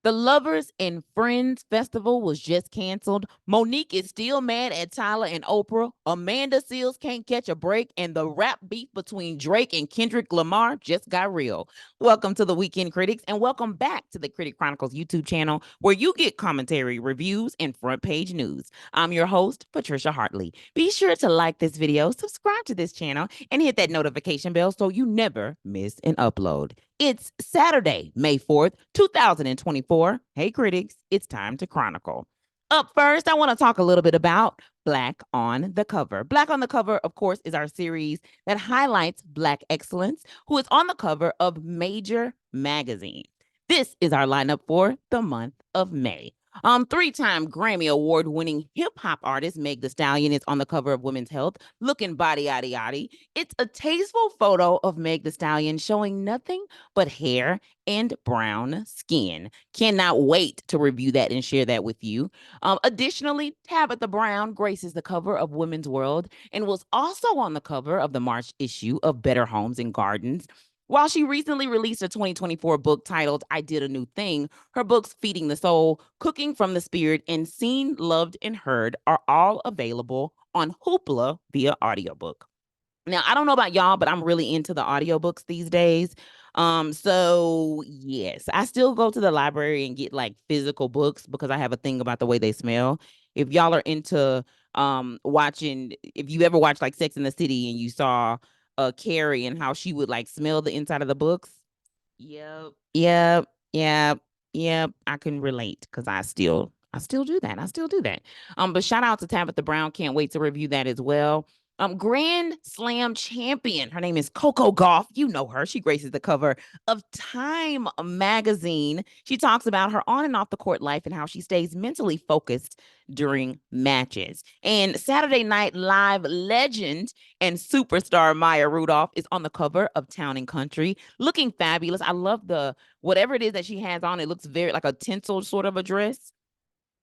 The Lovers and Friends Festival was just canceled. Monique is still mad at Tyler and Oprah. Amanda Seals can't catch a break. And the rap beef between Drake and Kendrick Lamar just got real. Welcome to the Weekend Critics, and welcome back to the Critic Chronicles YouTube channel, where you get commentary, reviews, and front page news. I'm your host, Patricia Hartley. Be sure to like this video, subscribe to this channel, and hit that notification bell so you never miss an upload. It's Saturday, May 4th, 2024. Hey, critics, it's time to chronicle. Up first, I want to talk a little bit about Black on the Cover. Black on the Cover, of course, is our series that highlights Black excellence, who is on the cover of major magazines. This is our lineup for the month of May. Three-time Grammy Award-winning hip-hop artist Meg Thee Stallion is on the cover of Women's Health, looking body-yaddy-yaddy. It's a tasteful photo of Meg Thee Stallion showing nothing but hair and brown skin. Cannot wait to review that and share that with you. Additionally, Tabitha Brown graces the cover of Women's World and was also on the cover of the March issue of Better Homes and Gardens. While she recently released a 2024 book titled I Did a New Thing, her books Feeding the Soul, Cooking from the Spirit, and Seen, Loved, and Heard are all available on Hoopla via audiobook. Now, I don't know about y'all, but I'm really into the audiobooks these days. So yes, I still go to the library and get like physical books because I have a thing about the way they smell. If y'all are into watching, if you ever watched like Sex in the City and you saw Carrie and how she would like smell the inside of the books. Yep. I can relate because I still do that. But shout out to Tabitha Brown. Can't wait to review that as well. Grand Slam champion. Her name is Coco Gauff. You know her. She graces the cover of Time magazine. She talks about her on and off the court life and how she stays mentally focused during matches. And Saturday Night Live legend and superstar Maya Rudolph is on the cover of Town and Country, looking fabulous. I love the whatever it is that she has on. It looks very like a tinsel sort of a dress.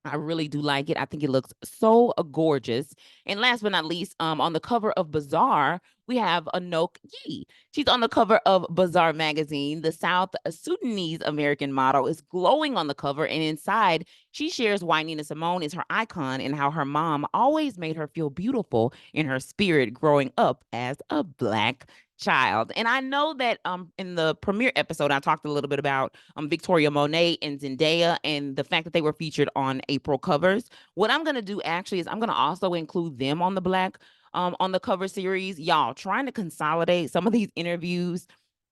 I really do like it. I think it looks so gorgeous. And last but not least, on the cover of Bazaar, we have Anouk Yee. She's on the cover of Bazaar magazine. The South Sudanese American model is glowing on the cover, and inside, she shares why Nina Simone is her icon and how her mom always made her feel beautiful in her spirit growing up as a Black child. And I know that in the premiere episode, I talked a little bit about Victoria Monet and Zendaya and the fact that they were featured on April covers. What I'm gonna do actually is I'm gonna also include them on the Black on the cover series. Y'all, trying to consolidate some of these interviews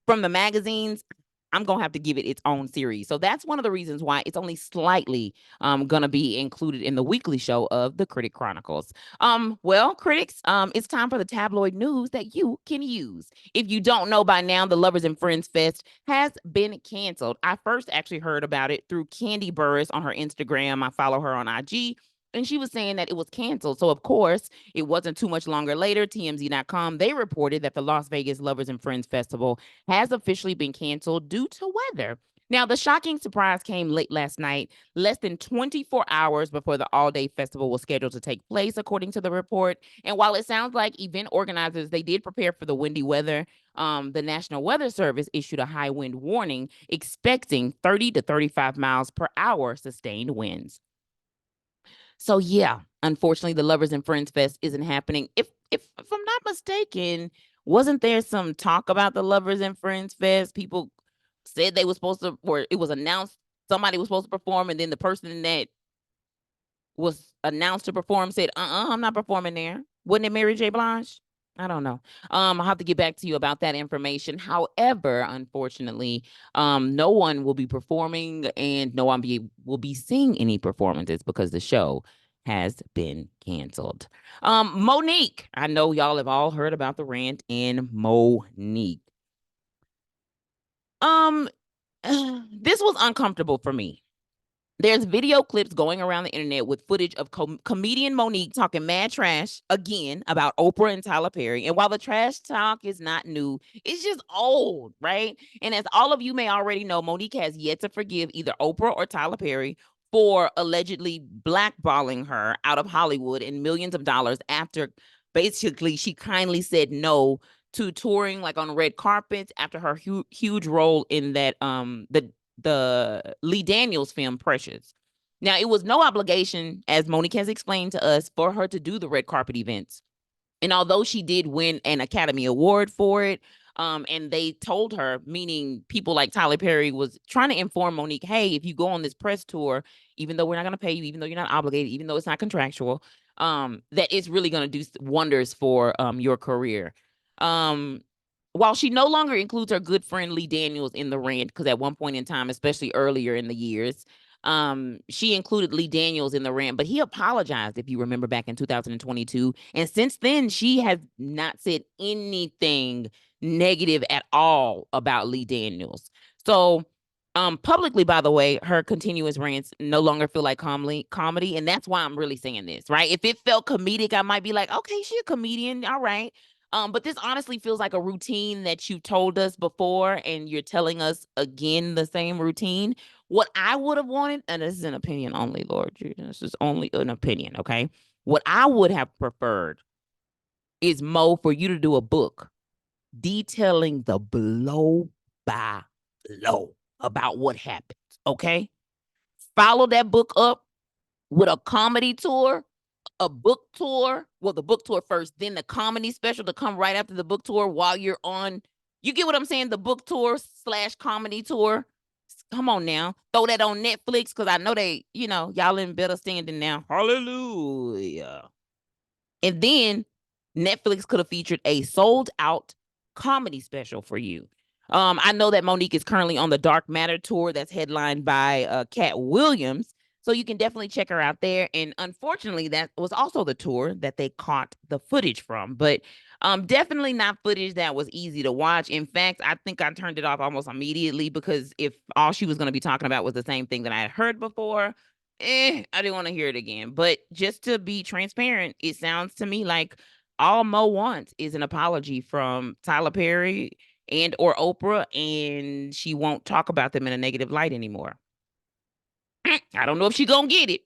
from the magazines, I'm gonna have to give it its own series. So that's one of the reasons why it's only slightly gonna be included in the weekly show of the Critic Chronicles. Well, critics, it's time for the tabloid news that you can use. If you don't know by now, the Lovers and Friends Fest has been canceled. I first actually heard about it through Candy Burris on her Instagram. I follow her on IG. And she was saying that it was canceled. So, of course, it wasn't too much longer later. TMZ.com, they reported that the Las Vegas Lovers and Friends Festival has officially been canceled due to weather. Now, the shocking surprise came late last night, less than 24 hours before the all-day festival was scheduled to take place, according to the report. And while it sounds like event organizers, they did prepare for the windy weather, the National Weather Service issued a high wind warning, expecting 30 to 35 miles per hour sustained winds. So yeah, unfortunately, the Lovers and Friends Fest isn't happening. If I'm not mistaken, wasn't there some talk about the Lovers and Friends Fest? People said they were supposed to, or it was announced somebody was supposed to perform, and then the person that was announced to perform said, I'm not performing there. Wasn't it Mary J. Blige? I don't know. I'll have to get back to you about that information. However, unfortunately, no one will be performing and no one will be seeing any performances because the show has been canceled. Monique, I know y'all have all heard about the rant in Monique. This was uncomfortable for me. There's video clips going around the internet with footage of comedian Monique talking mad trash again about Oprah and Tyler Perry. And while the trash talk is not new, it's just old, right? And as all of you may already know, Monique has yet to forgive either Oprah or Tyler Perry for allegedly blackballing her out of Hollywood and millions of dollars after basically she kindly said no to touring like on red carpets after her huge role in that the Lee Daniels film Precious. Now, it was no obligation, as Monique has explained to us, for her to do the red carpet events. And although she did win an Academy Award for it, and they told her, meaning people like Tyler Perry was trying to inform Monique, hey, if you go on this press tour, even though we're not going to pay you, even though you're not obligated, even though it's not contractual, that it's really going to do wonders for your career. While she no longer includes her good friend Lee Daniels in the rant, because at one point in time, especially earlier in the years, she included Lee Daniels in the rant, but he apologized, if you remember, back in 2022. And since then, she has not said anything negative at all about Lee Daniels. So, publicly, by the way, her continuous rants no longer feel like comedy. And that's why I'm really saying this, right? If it felt comedic, I might be like, okay, she's a comedian. All right. But this honestly feels like a routine that you told us before, and you're telling us again the same routine. What I would have wanted, and this is an opinion only, Lord, this is only an opinion, okay? What I would have preferred is, Mo, for you to do a book detailing the blow by blow about what happens, okay? Follow that book up with a comedy tour, a book tour. Well, the book tour first, then the comedy special to come right after the book tour while you're on. You get what I'm saying? The book tour / comedy tour. Come on now. Throw that on Netflix, because I know they, y'all in better standing now. Hallelujah. And then Netflix could have featured a sold out comedy special for you. I know that Monique is currently on the Dark Matter tour that's headlined by Cat Williams. So you can definitely check her out there. And unfortunately, that was also the tour that they caught the footage from. But definitely not footage that was easy to watch. In fact, I think I turned it off almost immediately, because if all she was going to be talking about was the same thing that I had heard before, I didn't want to hear it again. But just to be transparent, it sounds to me like all Mo wants is an apology from Tyler Perry and or Oprah, and she won't talk about them in a negative light anymore. I don't know if she's gonna get it,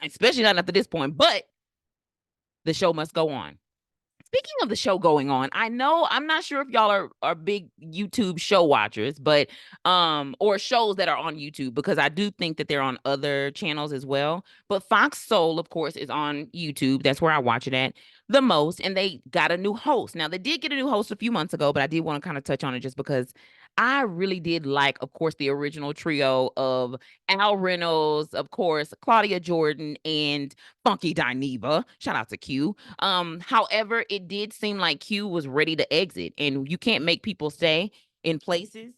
especially not after this point, but the show must go on. Speaking of the show going on, I know, I'm not sure if y'all are big YouTube show watchers, but or shows that are on YouTube, because I do think that they're on other channels as well. But Fox Soul, of course, is on YouTube. That's where I watch it at the most. And they got a new host. Now, they did get a new host a few months ago, but I did want to kind of touch on it just because I really did like, of course, the original trio of Al Reynolds, of course, Claudia Jordan, and Funky Dineva. Shout out to Q. However, it did seem like Q was ready to exit, and you can't make people stay in places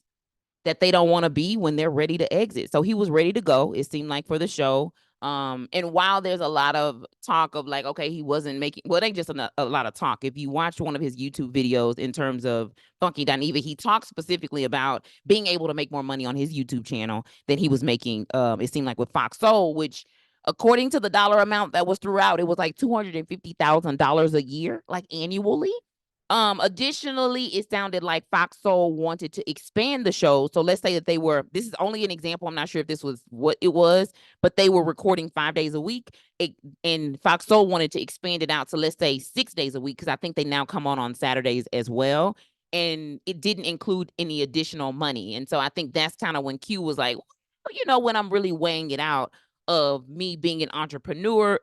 that they don't want to be when they're ready to exit. So he was ready to go, it seemed like, for the show. And while there's a lot of talk of like, okay, he wasn't making, well, it ain't just a lot of talk. If you watch one of his YouTube videos in terms of Funky Dineva, he talks specifically about being able to make more money on his YouTube channel than he was making, it seemed like, with Fox Soul, which, according to the dollar amount that was throughout, it was like $250,000 a year, like annually. Additionally, it sounded like Fox Soul wanted to expand the show. So let's say that this is only an example. I'm not sure if this was what it was, but they were recording 5 days a week. And Fox Soul wanted to expand it out to, let's say, 6 days a week, because I think they now come on Saturdays as well. And it didn't include any additional money. And so I think that's kind of when Q was like, well, when I'm really weighing it out of me being an entrepreneur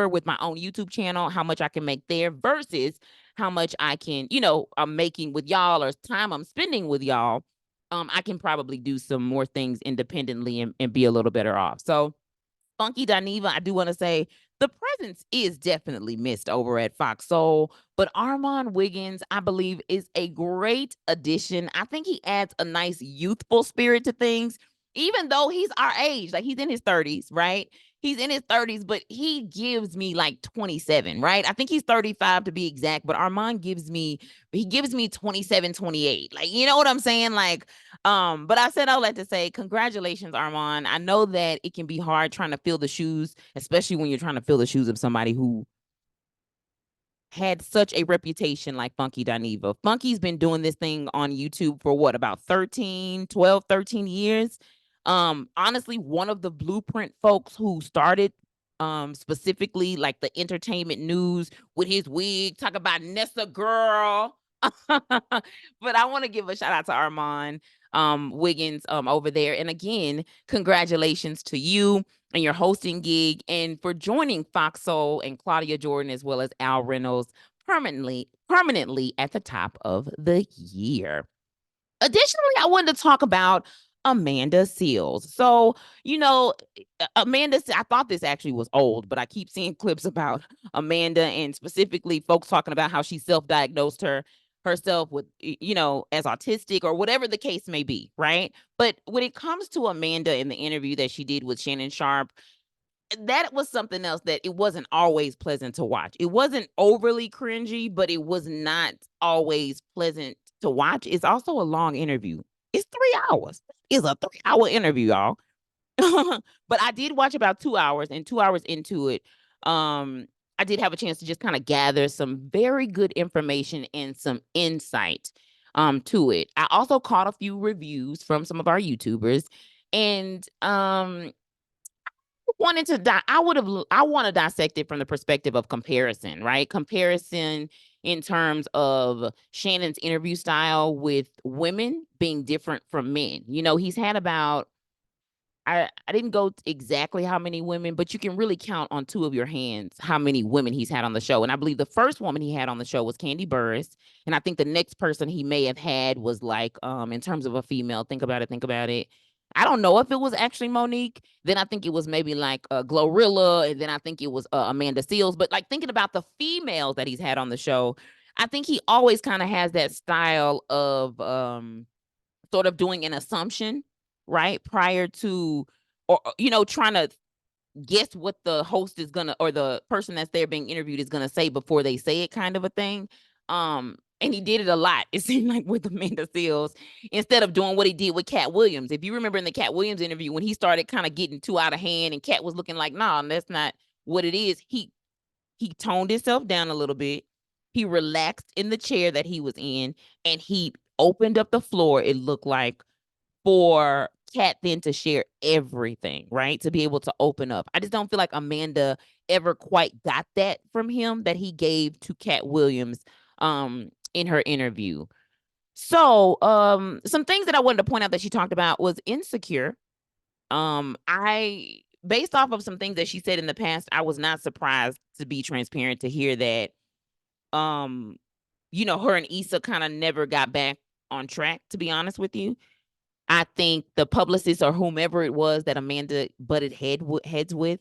with my own YouTube channel, how much I can make there versus how much I can, I'm making with y'all, or time I'm spending with y'all, I can probably do some more things independently and be a little better off. So Funky Dineva, I do want to say the presence is definitely missed over at Fox Soul, but Armand Wiggins, I believe, is a great addition. I think he adds a nice youthful spirit to things, even though he's our age, like he's in his 30s, right? He's in his 30s, but he gives me like 27, right? I think he's 35 to be exact, but Armand gives me 27, 28. Like, you know what I'm saying? Like, but I said all that to say, congratulations, Armand. I know that it can be hard trying to fill the shoes, especially when you're trying to fill the shoes of somebody who had such a reputation like Funky Dineva. Funky's been doing this thing on YouTube for what, about 12, 13 years. Honestly, one of the blueprint folks who started specifically like the entertainment news with his wig, talk about Nessa girl. But I want to give a shout out to Armand. Wiggins over there. And again, congratulations to you and your hosting gig and for joining Fox Soul and Claudia Jordan as well as Al Reynolds permanently at the top of the year. Additionally, I wanted to talk about Amanda Seales. So, Amanda, I thought this actually was old, but I keep seeing clips about Amanda and specifically folks talking about how she self-diagnosed herself with, as autistic or whatever the case may be, right? But when it comes to Amanda in the interview that she did with Shannon Sharpe, that was something else that it wasn't always pleasant to watch. It wasn't overly cringy, but it was not always pleasant to watch. It's also a long interview. It's 3 hours. It's a 3 hour interview, y'all. But I did watch about 2 hours, and 2 hours into it, I did have a chance to just kind of gather some very good information and some insight to it. I also caught a few reviews from some of our YouTubers, and I want to dissect it from the perspective of comparison, right? Comparison in terms of Shannon's interview style with women being different from men. He's had about I didn't go exactly how many women, but you can really count on two of your hands how many women he's had on the show. And I believe the first woman he had on the show was Candy Burris. And I think the next person he may have had was like, in terms of a female, think about it. I don't know if it was actually Monique. Then I think it was maybe like Glorilla. And then I think it was Amanda Seales. But like thinking about the females that he's had on the show, I think he always kind of has that style of sort of doing an assumption, right? Prior to, or, trying to guess what the host is gonna, or the person that's there being interviewed is gonna say before they say it, kind of a thing. And he did it a lot, it seemed like, with Amanda Seales, instead of doing what he did with Cat Williams. If you remember in the Cat Williams interview, when he started kind of getting too out of hand and Cat was looking like, nah, that's not what it is, he toned himself down a little bit. He relaxed in the chair that he was in, and he opened up the floor, it looked like, for Cat then to share everything, right? To be able to open up. I just don't feel like Amanda ever quite got that from him that he gave to Cat Williams in her interview. So, some things that I wanted to point out that she talked about was insecure. I based off of some things that she said in the past, I was not surprised, to be transparent, to hear that her and Issa kind of never got back on track, to be honest with you. I think the publicist or whomever it was that Amanda butted heads with,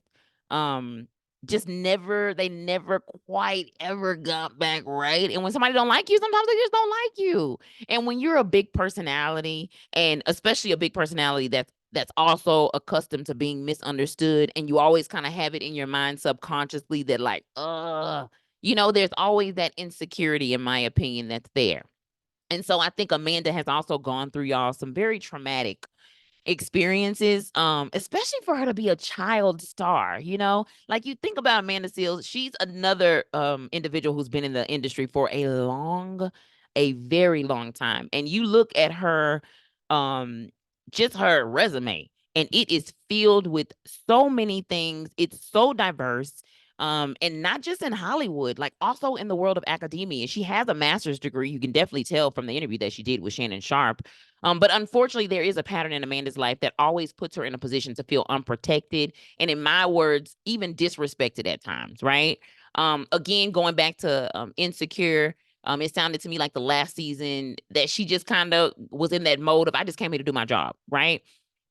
they never quite ever got back right. And when somebody don't like you, sometimes they just don't like you. And when you're a big personality, and especially a big personality that's also accustomed to being misunderstood, and you always kind of have it in your mind subconsciously that like, there's always that insecurity, in my opinion, that's there. And so I think Amanda has also gone through, y'all, some very traumatic experiences, especially for her to be a child star. Like, you think about Amanda Seales, she's another individual who's been in the industry for a very long time. And you look at her, just her resume, and it is filled with so many things. It's so diverse. And not just in Hollywood, like also in the world of academia. She has a master's degree. You can definitely tell from the interview that she did with Shannon Sharpe. But unfortunately, there is a pattern in Amanda's life that always puts her in a position to feel unprotected, and, in my words, even disrespected at times, right? Again, going back to Insecure, it sounded to me like the last season that she just kind of was in that mode of, I just came here to do my job, right?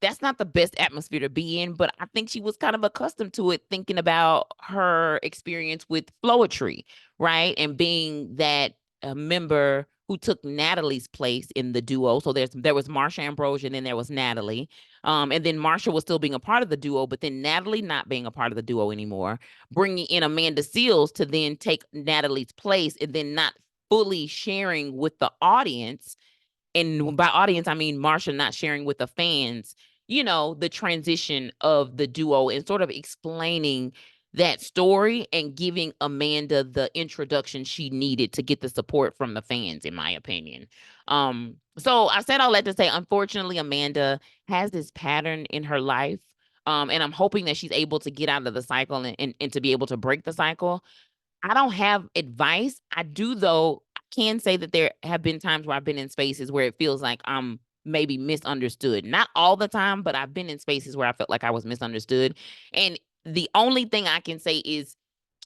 That's not the best atmosphere to be in, but I think she was kind of accustomed to it, thinking about her experience with Floetry, right? And being that member who took Natalie's place in the duo. So there was Marsha Ambrosius, and then there was Natalie. And then Marsha was still being a part of the duo, but then Natalie not being a part of the duo anymore, bringing in Amanda Seales to then take Natalie's place, and then not fully sharing with the audience. And by audience, I mean Marsha not sharing with the fans, the transition of the duo, and sort of explaining that story and giving Amanda the introduction she needed to get the support from the fans, in my opinion. So I said all that to say, unfortunately, Amanda has this pattern in her life. And I'm hoping that she's able to get out of the cycle, and to be able to break the cycle. I don't have advice. I do, though, can say that there have been times where I've been in spaces where it feels like I'm maybe misunderstood. Not all the time, but I've been in spaces where I felt like I was misunderstood. And the only thing I can say is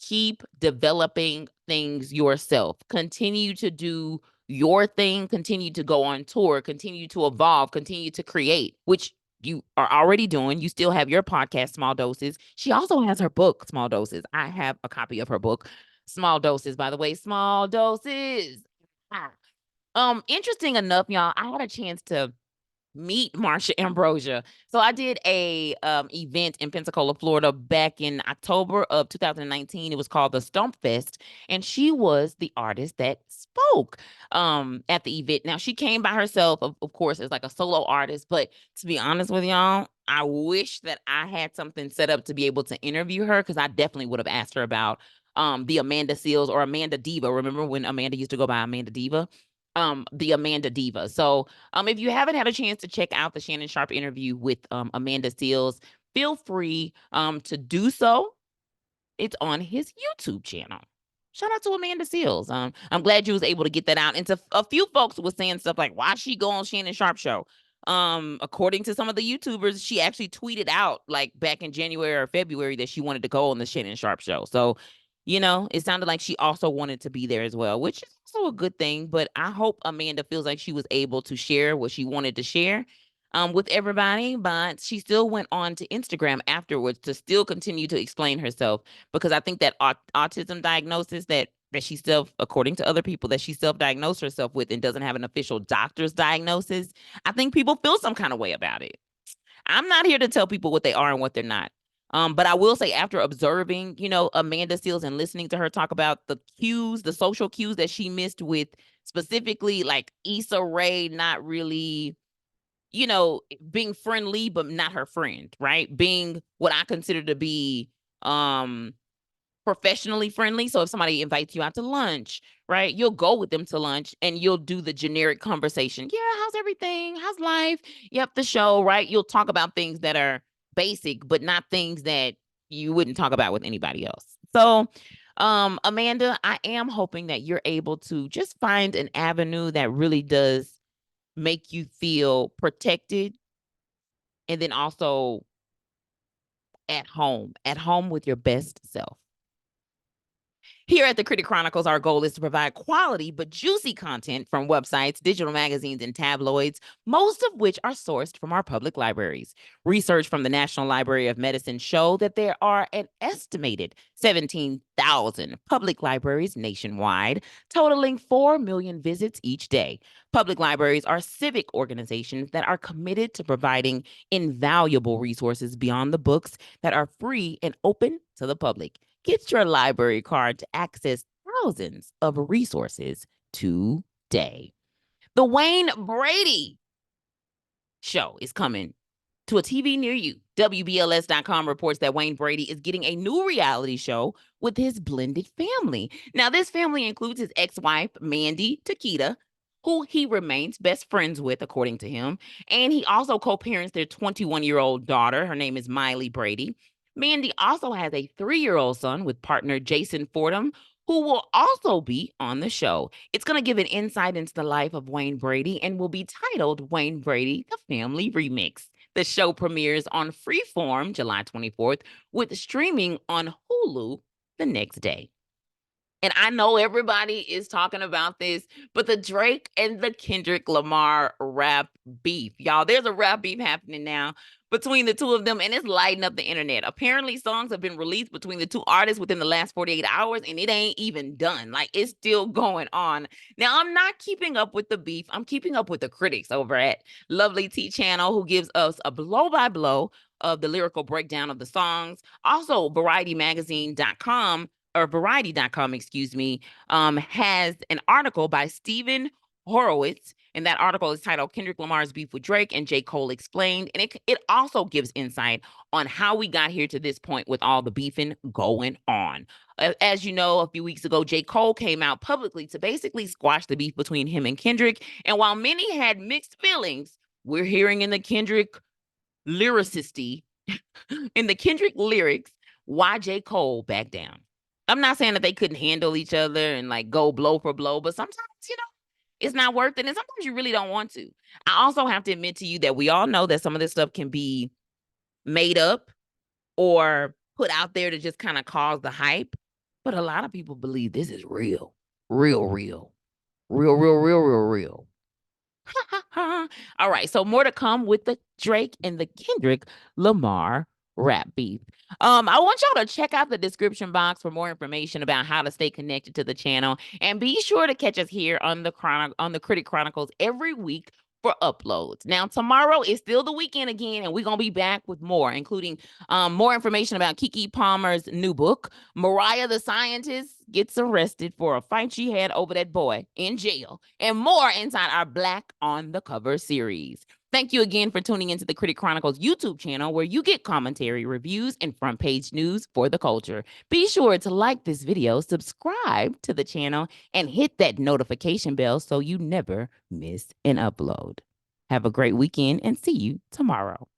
keep developing things yourself. Continue to do your thing, continue to go on tour, continue to evolve, continue to create, which you are already doing. You still have your podcast, Small Doses. She also has her book, Small Doses. I have a copy of her book, Small Doses, by the way, Small Doses. Interesting enough, y'all, I had a chance to meet Marsha Ambrosia. So I did a event in Pensacola, Florida back in October of 2019. It was called the Stump Fest, and she was the artist that spoke at the event. Now she came by herself, of course, as like a solo artist, but to be honest with y'all, I wish that I had something set up to be able to interview her, because I definitely would have asked her about the Amanda Seals or Amanda Diva. Remember when Amanda used to go by Amanda Diva? The Amanda Diva. So if you haven't had a chance to check out the Shannon Sharpe interview with Amanda Seals, feel free to do so. It's on his YouTube channel. Shout out to Amanda Seals. I'm glad you was able to get that out. And to a few folks was saying stuff like, why she go on Shannon Sharpe show? According to some of the YouTubers, she actually tweeted out like back in January or February that she wanted to go on the Shannon Sharpe show. So, it sounded like she also wanted to be there as well, which is also a good thing. But I hope Amanda feels like she was able to share what she wanted to share with everybody. But she still went on to Instagram afterwards to still continue to explain herself, because I think that autism diagnosis that she according to other people, that she self-diagnosed herself with and doesn't have an official doctor's diagnosis, I think people feel some kind of way about it. I'm not here to tell people what they are and what they're not. But I will say, after observing, Amanda Seals and listening to her talk about the cues, the social cues that she missed with specifically like Issa Rae not really, being friendly, but not her friend, right? Being what I consider to be professionally friendly. So if somebody invites you out to lunch, right, you'll go with them to lunch and you'll do the generic conversation. Yeah, how's everything? How's life? Yep, the show, right? You'll talk about things that are basic, but not things that you wouldn't talk about with anybody else. So, Amanda, I am hoping that you're able to just find an avenue that really does make you feel protected, and then also at home with your best self. Here at the Critic Chronicles, our goal is to provide quality but juicy content from websites, digital magazines, and tabloids, most of which are sourced from our public libraries. Research from the National Library of Medicine show that there are an estimated 17,000 public libraries nationwide, totaling 4 million visits each day. Public libraries are civic organizations that are committed to providing invaluable resources beyond the books that are free and open to the public. Get your library card to access thousands of resources today. The Wayne Brady show is coming to a TV near you. WBLS.com reports that Wayne Brady is getting a new reality show with his blended family. Now, this family includes his ex-wife, Mandy Takita, who he remains best friends with, according to him. And he also co-parents their 21-year-old daughter. Her name is Miley Brady. Mandy also has a 3-year-old son with partner Jason Fordham, who will also be on the show. It's going to give an insight into the life of Wayne Brady and will be titled Wayne Brady, The Family Remix. The show premieres on Freeform July 24th, with streaming on Hulu the next day. And I know everybody is talking about this, but the Drake and the Kendrick Lamar rap beef. Y'all, there's a rap beef happening now between the two of them, and it's lighting up the internet. Apparently, songs have been released between the two artists within the last 48 hours, and it ain't even done. Like, it's still going on. Now, I'm not keeping up with the beef. I'm keeping up with the critics over at Lovely T Channel, who gives us a blow-by-blow of the lyrical breakdown of the songs. Also, VarietyMagazine.com or Variety.com, excuse me, has an article by Stephen Horowitz, and that article is titled Kendrick Lamar's Beef with Drake and J. Cole Explained. And it also gives insight on how we got here to this point with all the beefing going on. As you know, a few weeks ago, J. Cole came out publicly to basically squash the beef between him and Kendrick. And while many had mixed feelings, we're hearing in the Kendrick lyricist, in the Kendrick lyrics, why J. Cole backed down. I'm not saying that they couldn't handle each other and like go blow for blow, but sometimes, it's not worth it. And sometimes you really don't want to. I also have to admit to you that we all know that some of this stuff can be made up or put out there to just kind of cause the hype. But a lot of people believe this is real, real, real, real, real, real, real, real. All right, so more to come with the Drake and the Kendrick Lamar rap beef. I want y'all to check out the description box for more information about how to stay connected to the channel, and be sure to catch us here on the Critic Chronicles every week for uploads. Now, tomorrow is still the weekend again, and we're gonna be back with more, including more information about Keke Palmer's new book. Mariah the Scientist gets arrested for a fight she had over that boy in jail, and more inside our Black on the Cover series. Thank you again for tuning into the Critic Chronicles YouTube channel, where you get commentary, reviews, and front page news for the culture. Be sure to like this video, subscribe to the channel, and hit that notification bell so you never miss an upload. Have a great weekend and see you tomorrow.